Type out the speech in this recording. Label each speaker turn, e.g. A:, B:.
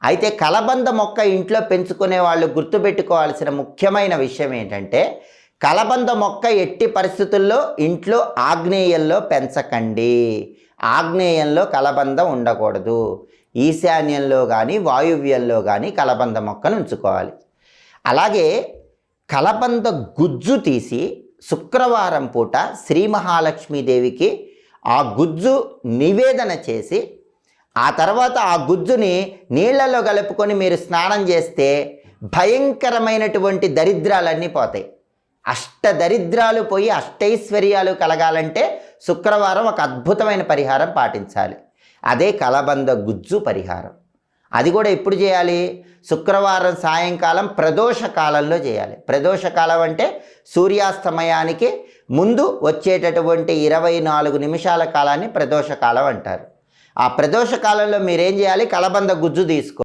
A: అయితే కలబంద మొక్క ఇంట్లో పెంచుకునే వాళ్ళు గుర్తుపెట్టుకోవాల్సిన ముఖ్యమైన విషయం ఏంటంటే, కలబంద మొక్క ఎట్టి పరిస్థితుల్లో ఇంట్లో ఆగ్నేయంలో పెంచకండి. ఆగ్నేయంలో కలబంద ఉండకూడదు. ఈశాన్యంలో కానీ వాయువ్యంలో కానీ కలబంద మొక్కను ఉంచుకోవాలి. అలాగే కలబంద గుజ్జు తీసి శుక్రవారం పూట శ్రీ మహాలక్ష్మీదేవికి ఆ గుజ్జు నివేదన చేసి ఆ తర్వాత ఆ గుజ్జుని నీళ్లలో కలుపుకొని మీరు స్నానం చేస్తే భయంకరమైనటువంటి దరిద్రాలన్నీ పోతాయి. అష్టదరిద్రాలు పోయి అష్టైశ్వర్యాలు కలగాలంటే శుక్రవారం ఒక అద్భుతమైన పరిహారం పాటించాలి. అదే కలబంద గుజ్జు పరిహారం. అది కూడా ఎప్పుడు చేయాలి? శుక్రవారం సాయంకాలం ప్రదోష కాలంలో చేయాలి. ప్రదోష కాలం అంటే సూర్యాస్తమయానికి ముందు వచ్చేటటువంటి 24 నిమిషాల కాలాన్ని ప్రదోష కాలం అంటారు. ఆ ప్రదోష కాలంలో మీరేం చేయాలి? కలబంద గుజ్జు తీసుకో